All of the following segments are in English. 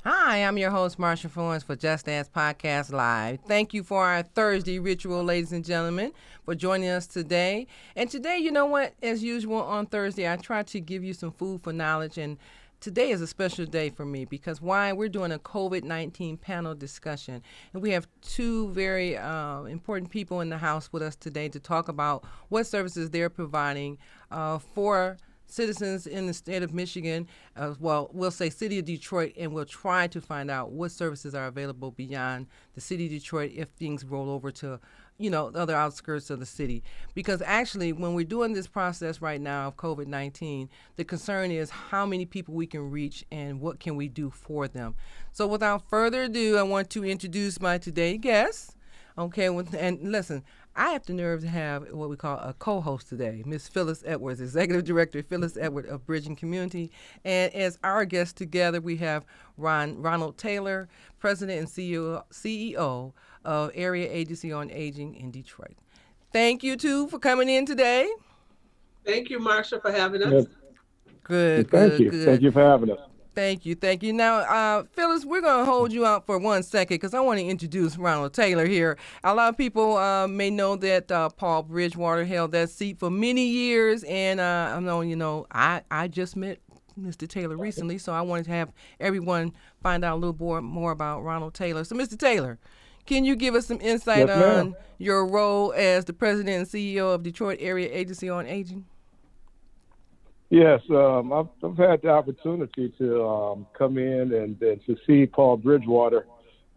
Hi, I'm your host, Marsha Florence for Just Dance Podcast Live. Thank you for our Thursday ritual, ladies and gentlemen, for joining us today. And today, you know what? As usual on Thursday, I try to give you some food for knowledge. And today is a special day for me because why? We're doing a COVID-19 panel discussion. And we have two very important people in the house with us today to talk about what services they're providing for citizens in the state of Michigan, well, we'll say city of Detroit, and we'll try to find out what services are available beyond the city of Detroit if things roll over to, the other outskirts of the city. Because actually, when we're doing this process right now of COVID-19, the concern is how many people we can reach and what can we do for them. So without further ado, I want to introduce my today guest. Okay, and listen, I have the nerve to have what we call a co-host today, Miss Phyllis Edwards, Executive Director Phyllis Edwards of Bridging Community. And as our guest together, we have Ronald Taylor, President and CEO of Area Agency on Aging in Detroit. Thank you, two, for coming in today. Thank you, Marsha, for having us. Good, Thank good, you. good. Thank you for having us. Thank you, thank you. Now, Phyllis, we're going to hold you out for 1 second because I want to introduce Ronald Taylor here. A lot of people may know that Paul Bridgewater held that seat for many years, and I know, I just met Mr. Taylor recently, so I wanted to have everyone find out a little more about Ronald Taylor. So, Mr. Taylor, can you give us some insight on your role as the President and CEO of Detroit Area Agency on Aging? Yes, I've had the opportunity to come in and to see Paul Bridgewater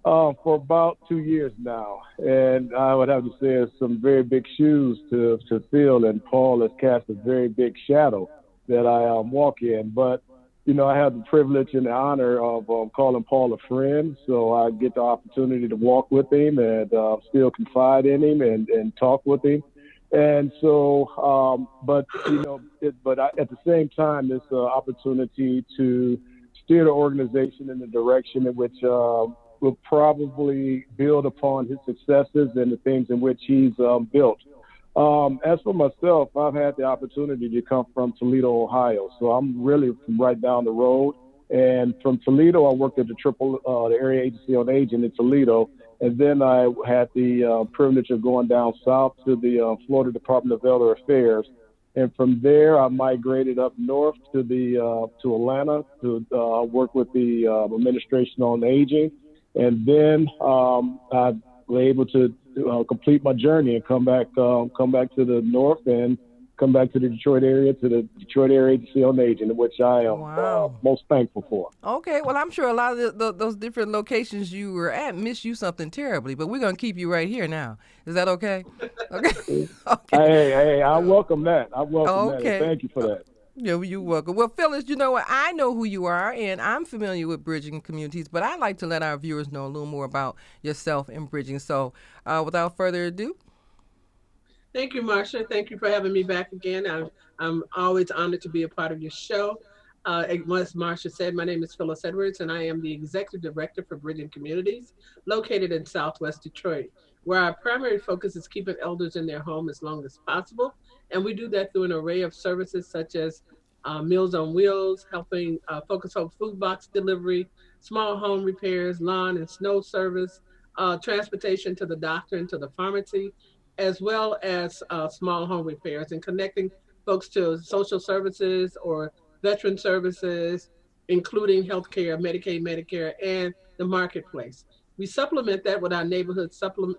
for about 2 years now. And I would have to say it's some very big shoes to fill, and Paul has cast a very big shadow that I walk in. But, I have the privilege and the honor of calling Paul a friend, so I get the opportunity to walk with him and still confide in him and talk with him. And so, but at the same time, it's an opportunity to steer the organization in the direction in which will probably build upon his successes and the things in which he's built. As for myself, I've had the opportunity to come from Toledo, Ohio, so I'm really from right down the road. And from Toledo, I worked at the Area Agency on Aging in Toledo. And then I had the privilege of going down south to the Florida Department of Elder Affairs. And from there, I migrated up north to Atlanta to work with the Administration on Aging. And then I was able to complete my journey and come back to the north and come back to the Detroit area, to the Detroit Area Agency on Aging, which I am most thankful for. Okay, well, I'm sure a lot of those different locations you were at miss you something terribly, but we're going to keep you right here now. Is that okay? Okay. Okay. Hey, I welcome that. I welcome that. Thank you for that. Yeah, you're welcome. Well, Phyllis, you know what? I know who you are, and I'm familiar with Bridging Communities, but I'd like to let our viewers know a little more about yourself and Bridging. So without further ado. Thank you, Marsha. Thank you for having me back again. I'm always honored to be a part of your show. As Marsha said, my name is Phyllis Edwards, and I am the Executive Director for Bridging Communities, located in Southwest Detroit, where our primary focus is keeping elders in their home as long as possible. And we do that through an array of services such as Meals on Wheels, helping focus on food box delivery, small home repairs, lawn and snow service, transportation to the doctor and to the pharmacy, as well as small home repairs, and connecting folks to social services or veteran services, including healthcare, Medicaid, Medicare, and the marketplace. We supplement that with our neighborhood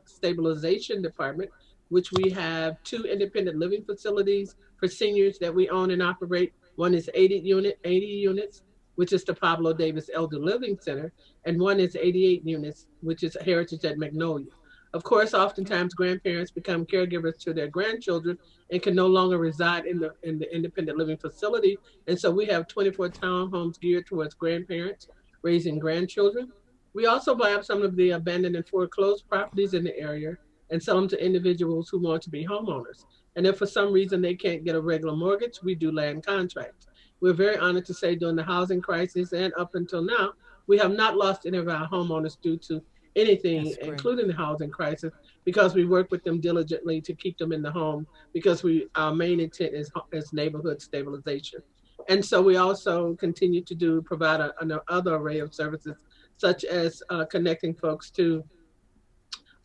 stabilization department, which we have 2 independent living facilities for seniors that we own and operate. One is 80 units, which is the Pablo Davis Elder Living Center, and one is 88 units, which is Heritage at Magnolia. Of course, oftentimes grandparents become caregivers to their grandchildren and can no longer reside in the independent living facility. And so we have 24 townhomes geared towards grandparents raising grandchildren. We also buy up some of the abandoned and foreclosed properties in the area and sell them to individuals who want to be homeowners. And if for some reason they can't get a regular mortgage, we do land contracts. We're very honored to say during the housing crisis and up until now, we have not lost any of our homeowners due to anything, including the housing crisis, because we work with them diligently to keep them in the home, because our main intent is neighborhood stabilization. And so we also continue to provide an other array of services, such as connecting folks to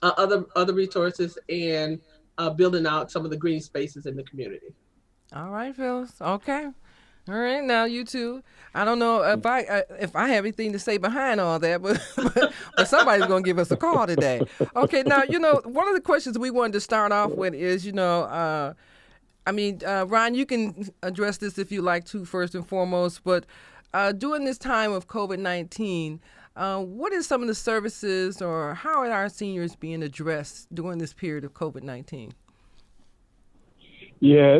other resources and building out some of the green spaces in the community. All right, Phyllis. Okay. All right, now you two. I don't know if I have anything to say behind all that, but but somebody's gonna give us a call today. Okay, now one of the questions we wanted to start off with is Ron, you can address this if you like to first and foremost, but during this time of COVID-19, what is some of the services or how are our seniors being addressed during this period of COVID-19? Yeah,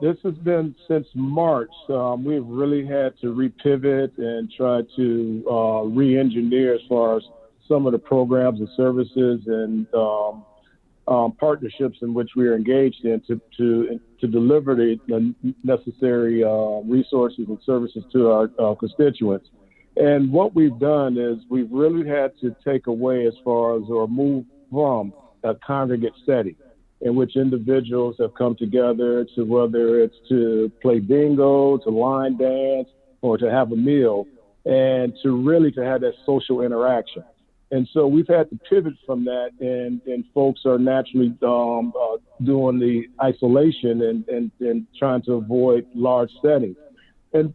this has been since March. We've really had to repivot and try to re-engineer as far as some of the programs and services and partnerships in which we are engaged in to deliver the necessary resources and services to our constituents. And what we've done is we've really had to take away as far as or move from a congregate setting in which individuals have come together to, whether it's to play bingo, to line dance, or to have a meal, and to have that social interaction. And so we've had to pivot from that, and folks are naturally doing the isolation and trying to avoid large settings. And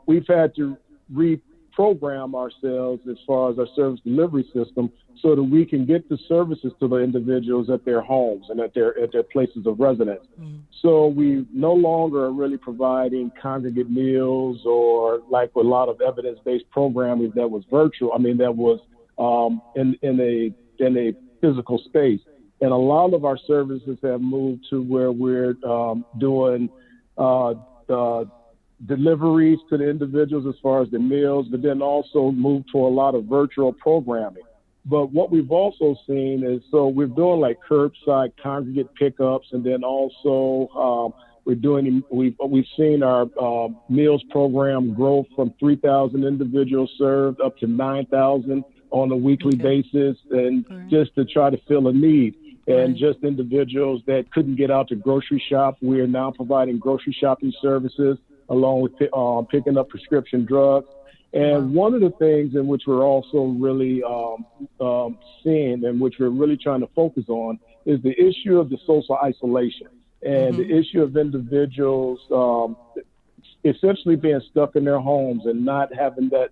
we've had to reprogram ourselves as far as our service delivery system so that we can get the services to the individuals at their homes and at their places of residence. Mm-hmm. So we no longer are really providing congregate meals or like a lot of evidence-based programming that was virtual. I mean, that was in a physical space. And a lot of our services have moved to where we're doing deliveries to the individuals as far as the meals, but then also moved to a lot of virtual programming. But what we've also seen is, so we're doing like curbside congregate pickups, and then also we've seen our meals program grow from 3,000 individuals served up to 9,000 on a weekly basis, and just to try to fill a need. And just individuals that couldn't get out to grocery shop, we are now providing grocery shopping services along with picking up prescription drugs. And one of the things in which we're also really seeing and which we're really trying to focus on is the issue of the social isolation and the issue of individuals essentially being stuck in their homes and not having that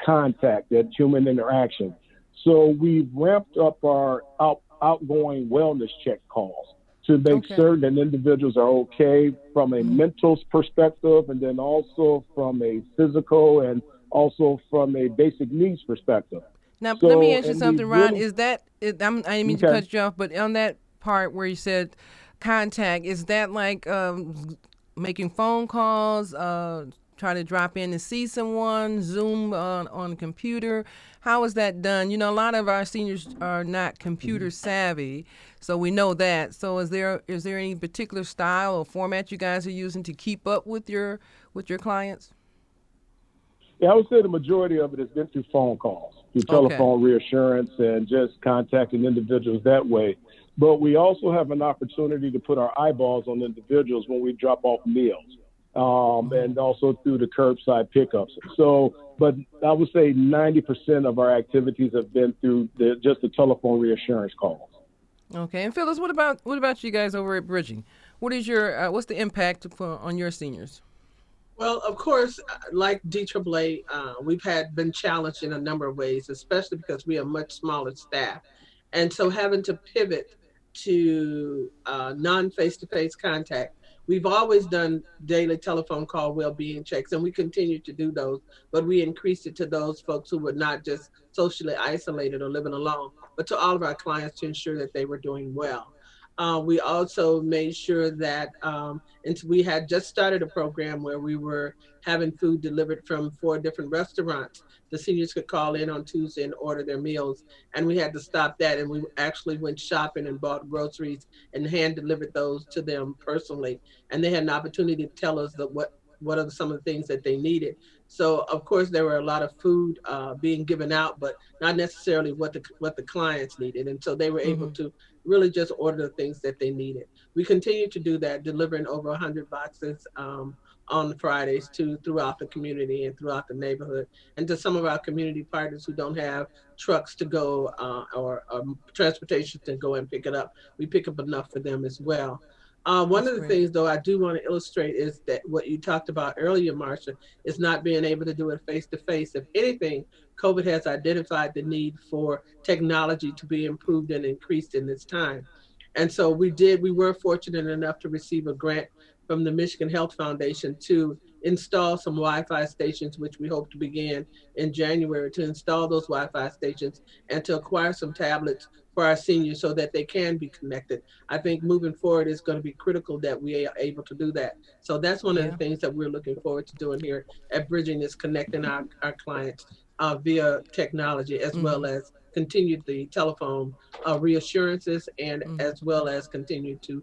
contact, that human interaction. So we've ramped up our outgoing wellness check calls to make certain that individuals are okay from a mental perspective, and then also from a physical and also from a basic needs perspective. Now, let me ask you something, Ron. I didn't mean to cut you off, but on that part where you said contact, is that like making phone calls, try to drop in and see someone, Zoom on a computer? How is that done? A lot of our seniors are not computer savvy, so we know that. So is there any particular style or format you guys are using to keep up with your clients? Yeah, I would say the majority of it has been through phone calls, through telephone reassurance, and just contacting individuals that way. But we also have an opportunity to put our eyeballs on individuals when we drop off meals. And also through the curbside pickups. So, but I would say 90% of our activities have been through just the telephone reassurance calls. Okay, and Phyllis, what about you guys over at Bridging? What is what's the impact on your seniors? Well, of course, like DAAA, we've been challenged in a number of ways, especially because we are much smaller staff, and so having to pivot to non-face-to-face contact. We've always done daily telephone call well-being checks, and we continue to do those, but we increased it to those folks who were not just socially isolated or living alone, but to all of our clients to ensure that they were doing well. We also made sure that we had just started a program where we were having food delivered from 4 different restaurants. The seniors could call in on Tuesday and order their meals, and we had to stop that, and we actually went shopping and bought groceries and hand delivered those to them personally, and they had an opportunity to tell us what are some of the things that they needed. So of course there were a lot of food being given out, but not necessarily what the clients needed, and so they were able to really just order the things that they needed. We continue to do that, delivering over 100 boxes on Fridays to throughout the community and throughout the neighborhood, and to some of our community partners who don't have trucks to go or transportation to go and pick it up. We pick up enough for them as well. One That's of the great. things, though, I do want to illustrate is that what you talked about earlier, Marcia, is not being able to do it face to face. If anything, COVID has identified the need for technology to be improved and increased in this time. And so we were fortunate enough to receive a grant from the Michigan Health Foundation to install some Wi-Fi stations, which we hope to begin in January, to install those Wi-Fi stations and to acquire some tablets for our seniors so that they can be connected. I think moving forward is going to be critical that we are able to do that. So that's one of the Yeah. things that we're looking forward to doing here at Bridging, is connecting our clients via technology, as well Mm-hmm. as continued the telephone reassurances, and Mm-hmm. as well as continue to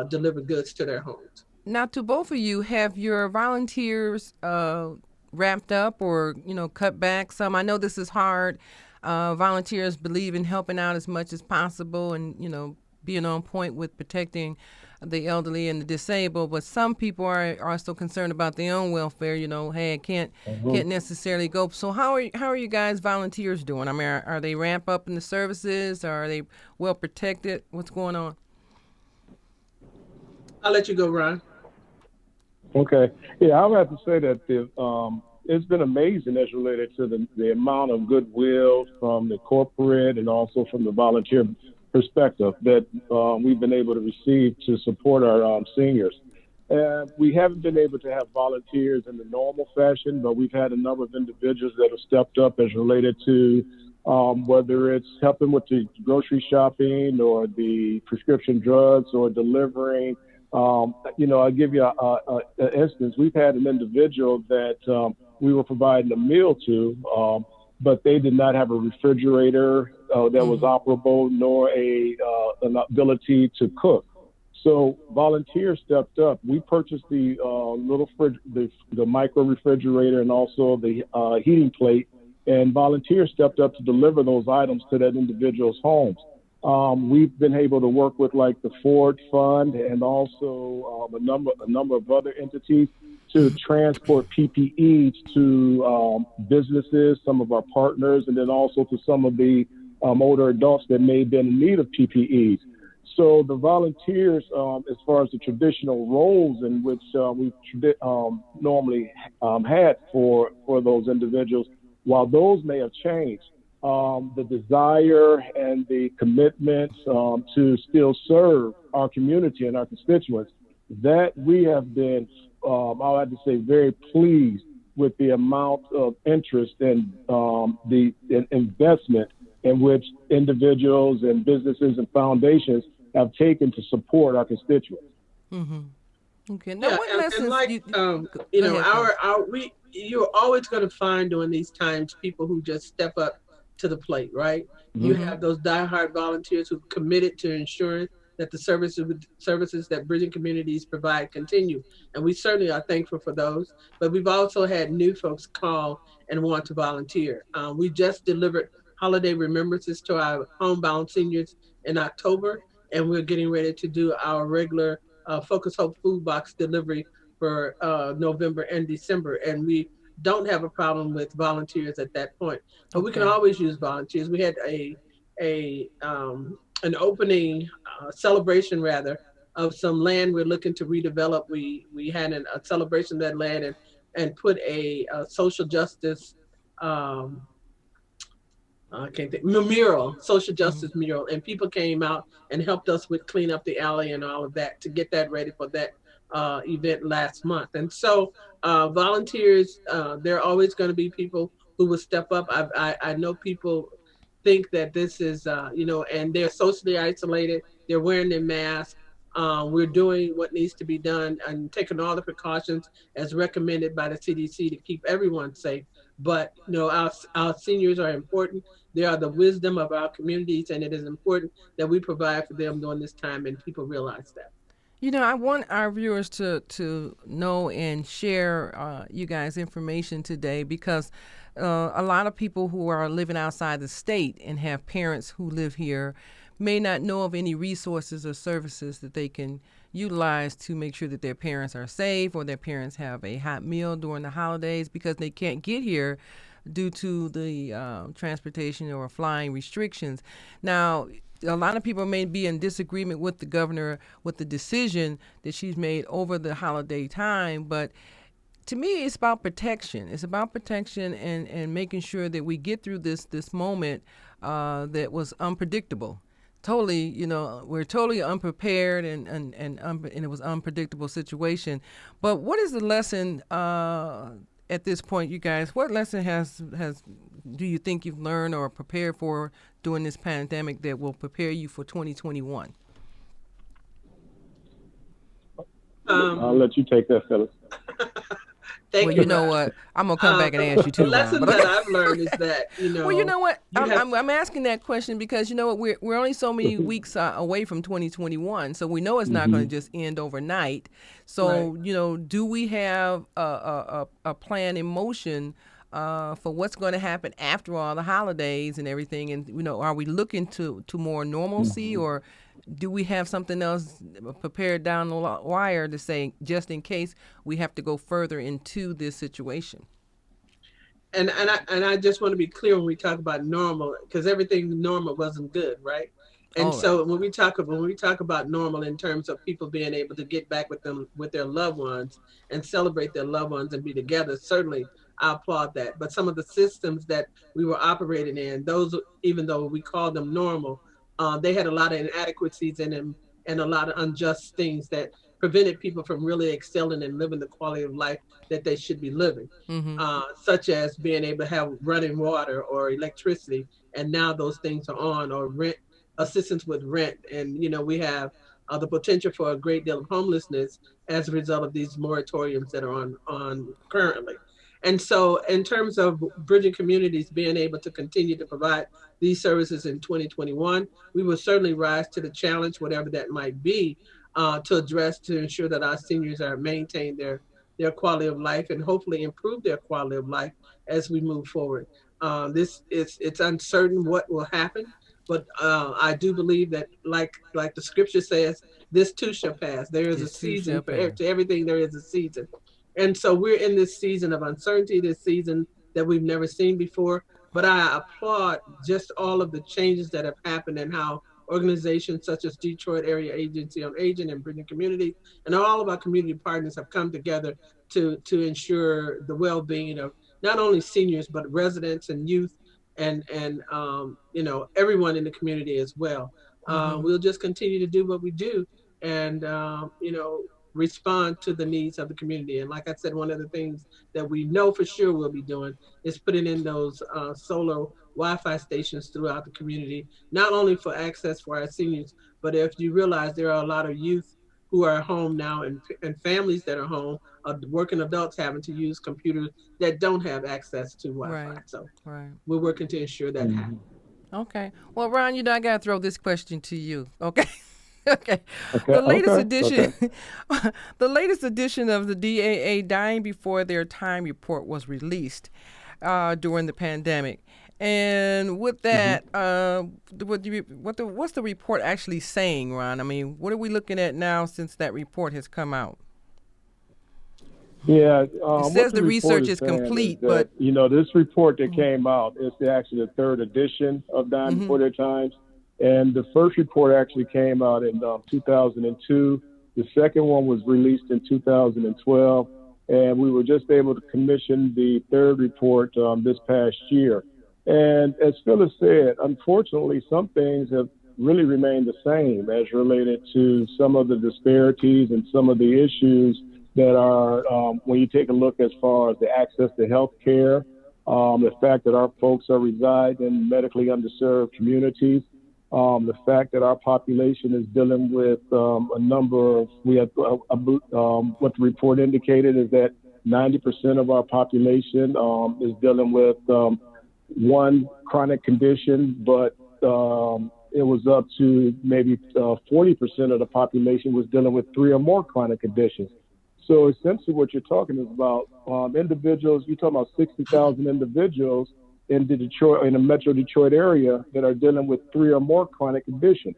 deliver goods to their homes. Now, to both of you, have your volunteers wrapped up or cut back some? I know this is hard. Volunteers believe in helping out as much as possible, and being on point with protecting the elderly and the disabled. But some people are still concerned about their own welfare. Hey, I can't necessarily go. So how are you guys volunteers doing? I mean, are they ramp up in the services? Are they well protected? What's going on? I'll let you go, Ron. Okay. Yeah, I would have to say that it's been amazing as related to the amount of goodwill from the corporate and also from the volunteer perspective that we've been able to receive to support our seniors. We haven't been able to have volunteers in the normal fashion, but we've had a number of individuals that have stepped up as related to whether it's helping with the grocery shopping or the prescription drugs or delivering. I'll give you an instance. We've had an individual that we were providing a meal to, but they did not have a refrigerator that was Mm-hmm. operable, nor an ability to cook. So volunteers stepped up. We purchased the the micro refrigerator and also the heating plate, and volunteers stepped up to deliver those items to that individual's homes. We've been able to work with like the Ford Fund and also a number of other entities to transport PPEs to businesses, some of our partners, and then also to some of the older adults that may have been in need of PPEs. So the volunteers, as far as the traditional roles in which we normally had for those individuals, while those may have changed, the desire and the commitment to still serve our community and our constituents, that we have been, I'll have to say, very pleased with the amount of interest and the investment in which individuals and businesses and foundations have taken to support our constituents. Mm-hmm. Okay. Now, Yeah, what and lessons like go ahead, Phyllis. you're always going to find during these times people who just step up to the plate, right? You Mhm. Mm-hmm. have those diehard volunteers who committed to ensuring that the services that Bridging Communities provide continue, and we certainly are thankful for those. But we've also had new folks call and want to volunteer. We just delivered holiday remembrances to our homebound seniors in October, and we're getting ready to do our regular Focus Hope food box delivery for November and December, and we don't have a problem with volunteers at that point. But we can Okay. always use volunteers. We had a an opening celebration rather of some land we're looking to redevelop. We had a celebration of that land, and put a social justice um, I can't think, mural, social Mm-hmm. justice mural, and people came out and helped us with clean up the alley and all of that to get that ready for that event last month. And so volunteers, there are always going to be people who will step up. I know people think that this is, and they're socially isolated. They're wearing their mask. We're doing what needs to be done and taking all the precautions as recommended by the CDC to keep everyone safe. But our seniors are important. They are the wisdom of our communities, and it is important that we provide for them during this time, and people realize that. I want our viewers to know and share you guys' information today, because a lot of people who are living outside the state and have parents who live here may not know of any resources or services that they can utilize to make sure that their parents are safe or their parents have a hot meal during the holidays because they can't get here due to the transportation or flying restrictions. Now, a lot of people may be in disagreement with the governor with the decision that she's made over the holiday time, but to me, it's about protection. It's about protection and making sure that we get through this moment that was unpredictable. Totally, we're totally unprepared and it was unpredictable situation. But what is the lesson at this point, you guys? What lesson has do you think you've learned or prepared for during this pandemic that will prepare you for 2021? I'll let you take that, Phyllis. Thank Well, you. you know what? I'm gonna come back and ask you too, The lesson Ron. that I've learned is that Well, you know what? you have- I'm asking that question because you know what? We're only so many weeks away from 2021, so we know it's not going to just end overnight. So Right. do we have a plan in motion for what's going to happen after all the holidays and everything? And are we looking to more normalcy, or do we have something else prepared down the wire to say just in case we have to go further into this situation? And I just want to be clear when we talk about normal, because everything normal wasn't good, right? And All right. so when we talk about normal in terms of people being able to get back with their loved ones and celebrate their loved ones and be together, certainly I applaud that. But some of the systems that we were operating in, those, even though we call them normal, they had a lot of inadequacies in them and a lot of unjust things that prevented people from really excelling and living the quality of life that they should be living, Mm-hmm. such as being able to have running water or electricity, and now those things are on, or rent assistance with rent, and we have the potential for a great deal of homelessness as a result of these moratoriums that are on currently. And so, in terms of bridging communities being able to continue to provide these services in 2021, we will certainly rise to the challenge, whatever that might be, to ensure that our seniors are maintain their quality of life and hopefully improve their quality of life as we move forward. It's uncertain what will happen, but I do believe that, like the scripture says, this too shall pass. There is a This too shall season pass. to everything. There is a season, and so we're in this season of uncertainty, this season that we've never seen before. But I applaud just all of the changes that have happened and how organizations such as Detroit Area Agency on Aging and Bridging Communities and all of our community partners have come together to ensure the well-being of not only seniors but residents and youth and everyone in the community as well. Mm-hmm. We'll just continue to do what we do and respond to the needs of the community. And like I said, one of the things that we know for sure we'll be doing is putting in those solar Wi-Fi stations throughout the community, not only for access for our seniors, but if you realize there are a lot of youth who are home now and families that are home, working adults having to use computers that don't have access to Wi-Fi. Right. So Right. we're working to ensure that happens. Okay. Well, Ron, I got to throw this question to you. Okay. Okay. Okay. The latest Okay. edition, Okay. the latest edition of the DAA Dying Before Their Time report was released during the pandemic, and with that, what's the report actually saying, Ron? I mean, what are we looking at now since that report has come out? Yeah. It What says the the report research is saying complete, that, but this report that came out is actually the third edition of Dying mm-hmm. Before Their Times. And the first report actually came out in 2002. The second one was released in 2012. And we were just able to commission the third report this past year. And as Phyllis said, unfortunately, some things have really remained the same as related to some of the disparities and some of the issues that are, when you take a look as far as the access to health care, the fact that our folks are reside in medically underserved communities, the fact that our population is dealing with a number of, what the report indicated is that 90% of our population is dealing with one chronic condition, but it was up to maybe 40% of the population was dealing with three or more chronic conditions. So essentially what you're talking is about individuals, you're talking about 60,000 individuals in the Metro Detroit area that are dealing with 3 or more chronic conditions.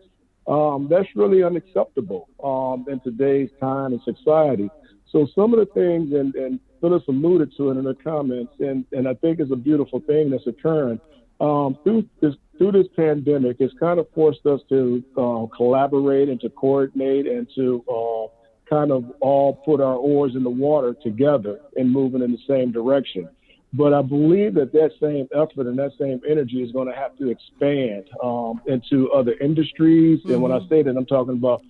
That's really unacceptable in today's time and society. So some of the things, and Phyllis alluded to it in her comments, and I think it's a beautiful thing that's occurring through this pandemic. It's kind of forced us to collaborate and to coordinate and to kind of all put our oars in the water together and moving in the same direction. But I believe that same effort and that same energy is going to have to expand into other industries. Mm-hmm. And when I say that, I'm talking about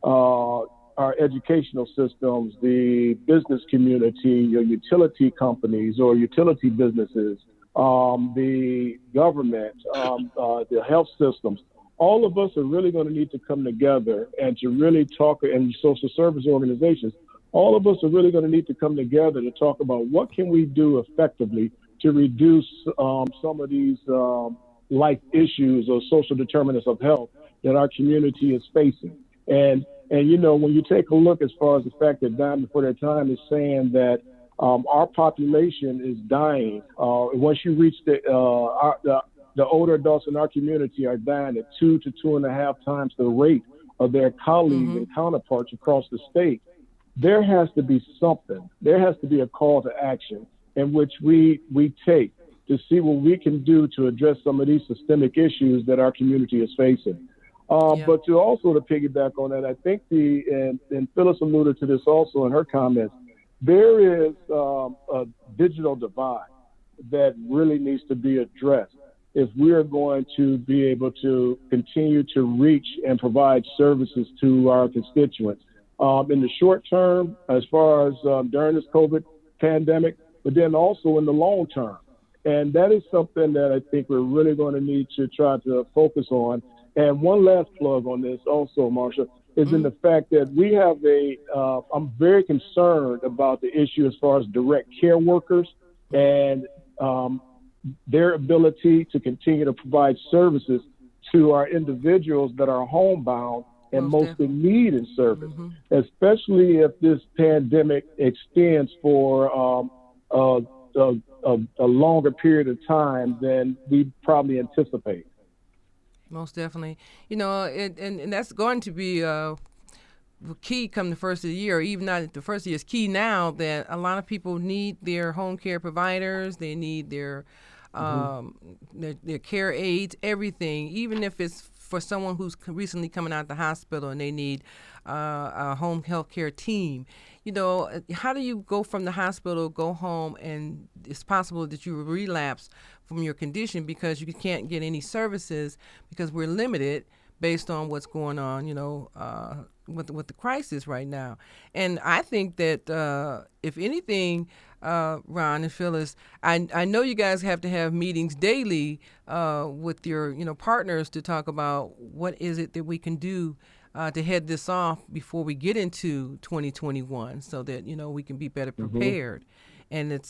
our educational systems, the business community, your utility companies or utility businesses, the government, the health systems. All of us are really going to need to come together and to really talk, and social service organizations, all of us are really going to need to come together to talk about what can we do effectively to reduce some of these life issues or social determinants of health that our community is facing. And you know, when you take a look as far as the fact that Dying Before Their Time is saying that our population is dying. Once you reach the older adults in our community are dying at 2 to 2.5 times the rate of their colleagues mm-hmm. and counterparts across the state. There has to be something. There has to be a call to action in which we take to see what we can do to address some of these systemic issues that our community is facing. But to piggyback on that, I think and Phyllis alluded to this also in her comments, there is a digital divide that really needs to be addressed if we are going to be able to continue to reach and provide services to our constituents. In the short term, as far as during this COVID pandemic, but then also in the long term. And that is something that I think we're really going to need to try to focus on. And one last plug on this also, Marsha, is mm-hmm. in the fact that we have I'm very concerned about the issue as far as direct care workers and their ability to continue to provide services to our individuals that are homebound and most in need in service, mm-hmm. especially if this pandemic extends for a longer period of time than we probably anticipate. Most definitely. You know, and that's going to be key come the first of the year, even not at the first of the year. It's key now that a lot of people need their home care providers. They need their care aides, everything, even if it's for someone who's recently coming out of the hospital and they need a home health care team. You know, how do you go from the hospital, go home, and it's possible that you relapse from your condition because you can't get any services because we're limited based on what's going on, you know, with the crisis right now. And I think that if anything, Ron and Phyllis, I know you guys have to have meetings daily with your, you know, partners to talk about what is it that we can do to head this off before we get into 2021 so that, you know, we can be better prepared. Mm-hmm. And it's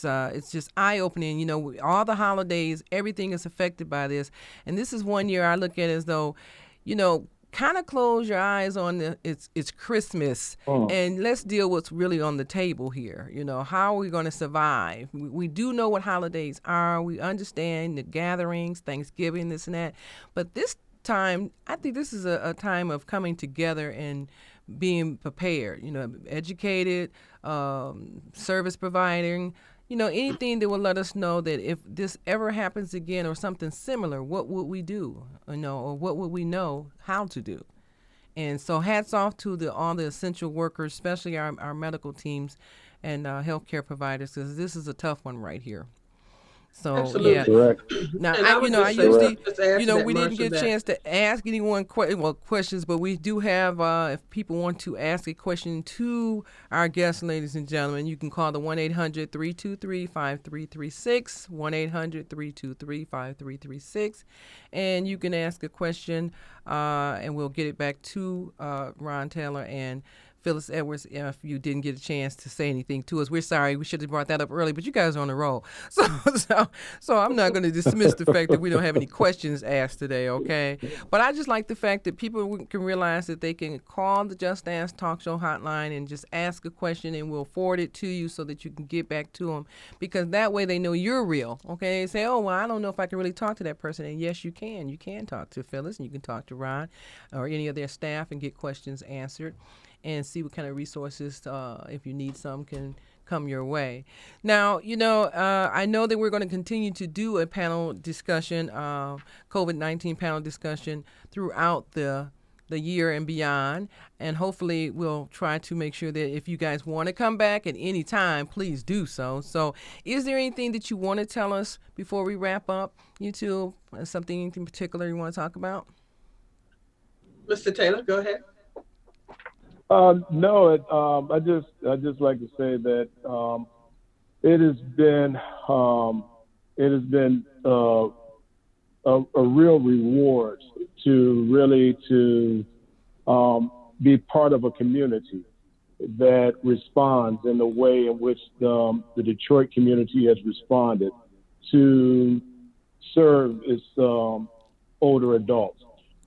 just eye-opening. You know, all the holidays, everything is affected by this. And this is one year I look at as though, you know, kind of close your eyes on it's Christmas and let's deal with what's really on the table here. You know, how are we going to survive? We do know what holidays are. We understand the gatherings, Thanksgiving, this and that. But this time, I think this is a time of coming together and being prepared, you know, educated, service providing, you know, anything that will let us know that if this ever happens again or something similar, what would we do, you know, or what would we know how to do? And so hats off to all the essential workers, especially our medical teams and healthcare providers, because this is a tough one right here. So, absolutely. Yeah. Correct. Now, I usually, you know, we didn't get a chance to ask anyone questions, but we do have, if people want to ask a question to our guests, ladies and gentlemen, you can call the 1-800-323-5336, 1-800-323-5336, and you can ask a question, and we'll get it back to Ron Taylor and Phyllis Edwards, if you didn't get a chance to say anything to us. We're sorry. We should have brought that up early, but you guys are on the roll. So I'm not going to dismiss the fact that we don't have any questions asked today, okay? But I just like the fact that people can realize that they can call the Just Ask Talk Show hotline and just ask a question, and we'll forward it to you so that you can get back to them, because that way they know you're real, okay? They say, oh, well, I don't know if I can really talk to that person. And yes, you can. You can talk to Phyllis, and you can talk to Ron or any of their staff and get questions answered, and see what kind of resources, if you need some, can come your way. Now, I know that we're going to continue to do a panel discussion, COVID-19 panel discussion throughout the year and beyond, and hopefully we'll try to make sure that if you guys want to come back at any time, please do so. So is there anything that you want to tell us before we wrap up, you two? Anything particular you want to talk about? Mr. Taylor, go ahead. No, I just like to say that it has been a real reward to be part of a community that responds in the way in which the Detroit community has responded to serve its older adults.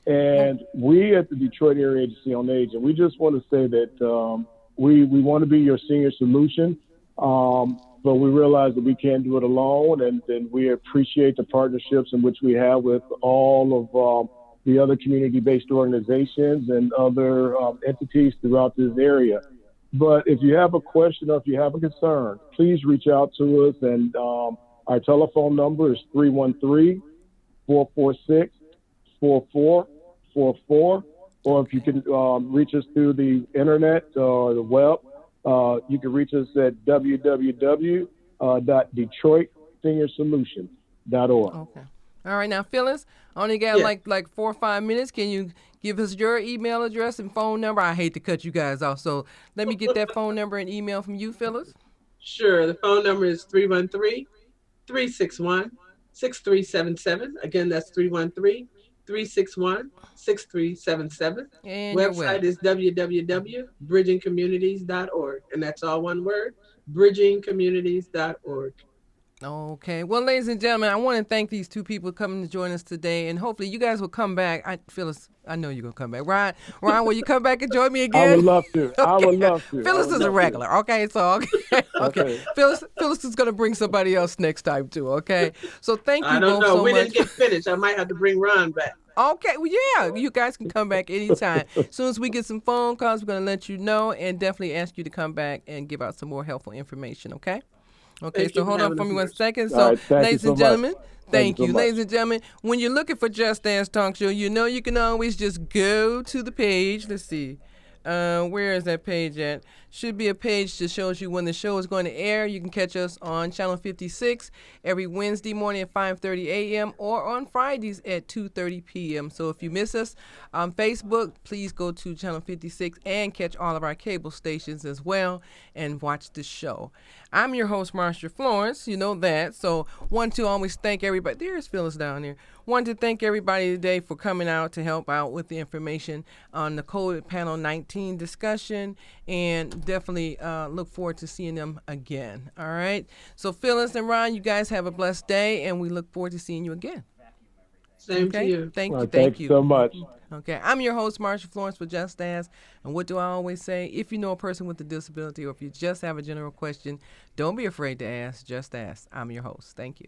And we at the Detroit Area Agency on Aging, we just want to say that we want to be your senior solution, but we realize that we can't do it alone, and we appreciate the partnerships in which we have with all of the other community-based organizations and other entities throughout this area. But if you have a question or if you have a concern, please reach out to us, and our telephone number is 313-446-4444, or if you can reach us through the internet or the web, you can reach us at www.detroitsenior.org. Okay. All right. Now, Phyllis, I only got like 4 or 5 minutes. Can you give us your email address and phone number? I hate to cut you guys off, so let me get that phone number and email from you, Phyllis. Sure. The phone number is 313-361-6377. Again, that's 313-361-6377. And website is www.bridgingcommunities.org. And that's all one word, bridgingcommunities.org. Okay. Well, ladies and gentlemen, I want to thank these two people coming to join us today, and hopefully you guys will come back. Phyllis, I know you're going to come back. Ron, will you come back and join me again? I would love to. Okay. I would love to. Phyllis is a regular. Okay, so okay. Phyllis is going to bring somebody else next time too, okay? So thank you both so much. I don't know. We didn't get finished. I might have to bring Ron back. Okay, well, yeah, you guys can come back anytime. As soon as we get some phone calls, we're going to let you know, and definitely ask you to come back and give out some more helpful information, okay? Okay, so hold on for me 1 second. So, ladies and gentlemen, thank you. Ladies and gentlemen, when you're looking for Just Dance Talk Show, you know you can always just go to the page. Let's see. Where is that page at? Should be a page that shows you when the show is going to air. You can catch us on Channel 56 every Wednesday morning at 5:30 a.m. or on Fridays at 2:30 p.m. So if you miss us on Facebook, please go to Channel 56 and catch all of our cable stations as well and watch the show. I'm your host, Marsha Florence. You know that. So want to always thank everybody. There's Phyllis down there. Want to thank everybody today for coming out to help out with the information on the COVID Panel 19 discussion, and definitely look forward to seeing them again. All right. So Phyllis and Ron, you guys have a blessed day, and we look forward to seeing you again. Same to you. Thank you. Thank you so much. Okay. I'm your host, Marsha Florence, for Just Ask. And what do I always say? If you know a person with a disability, or if you just have a general question, don't be afraid to ask. Just ask. I'm your host. Thank you.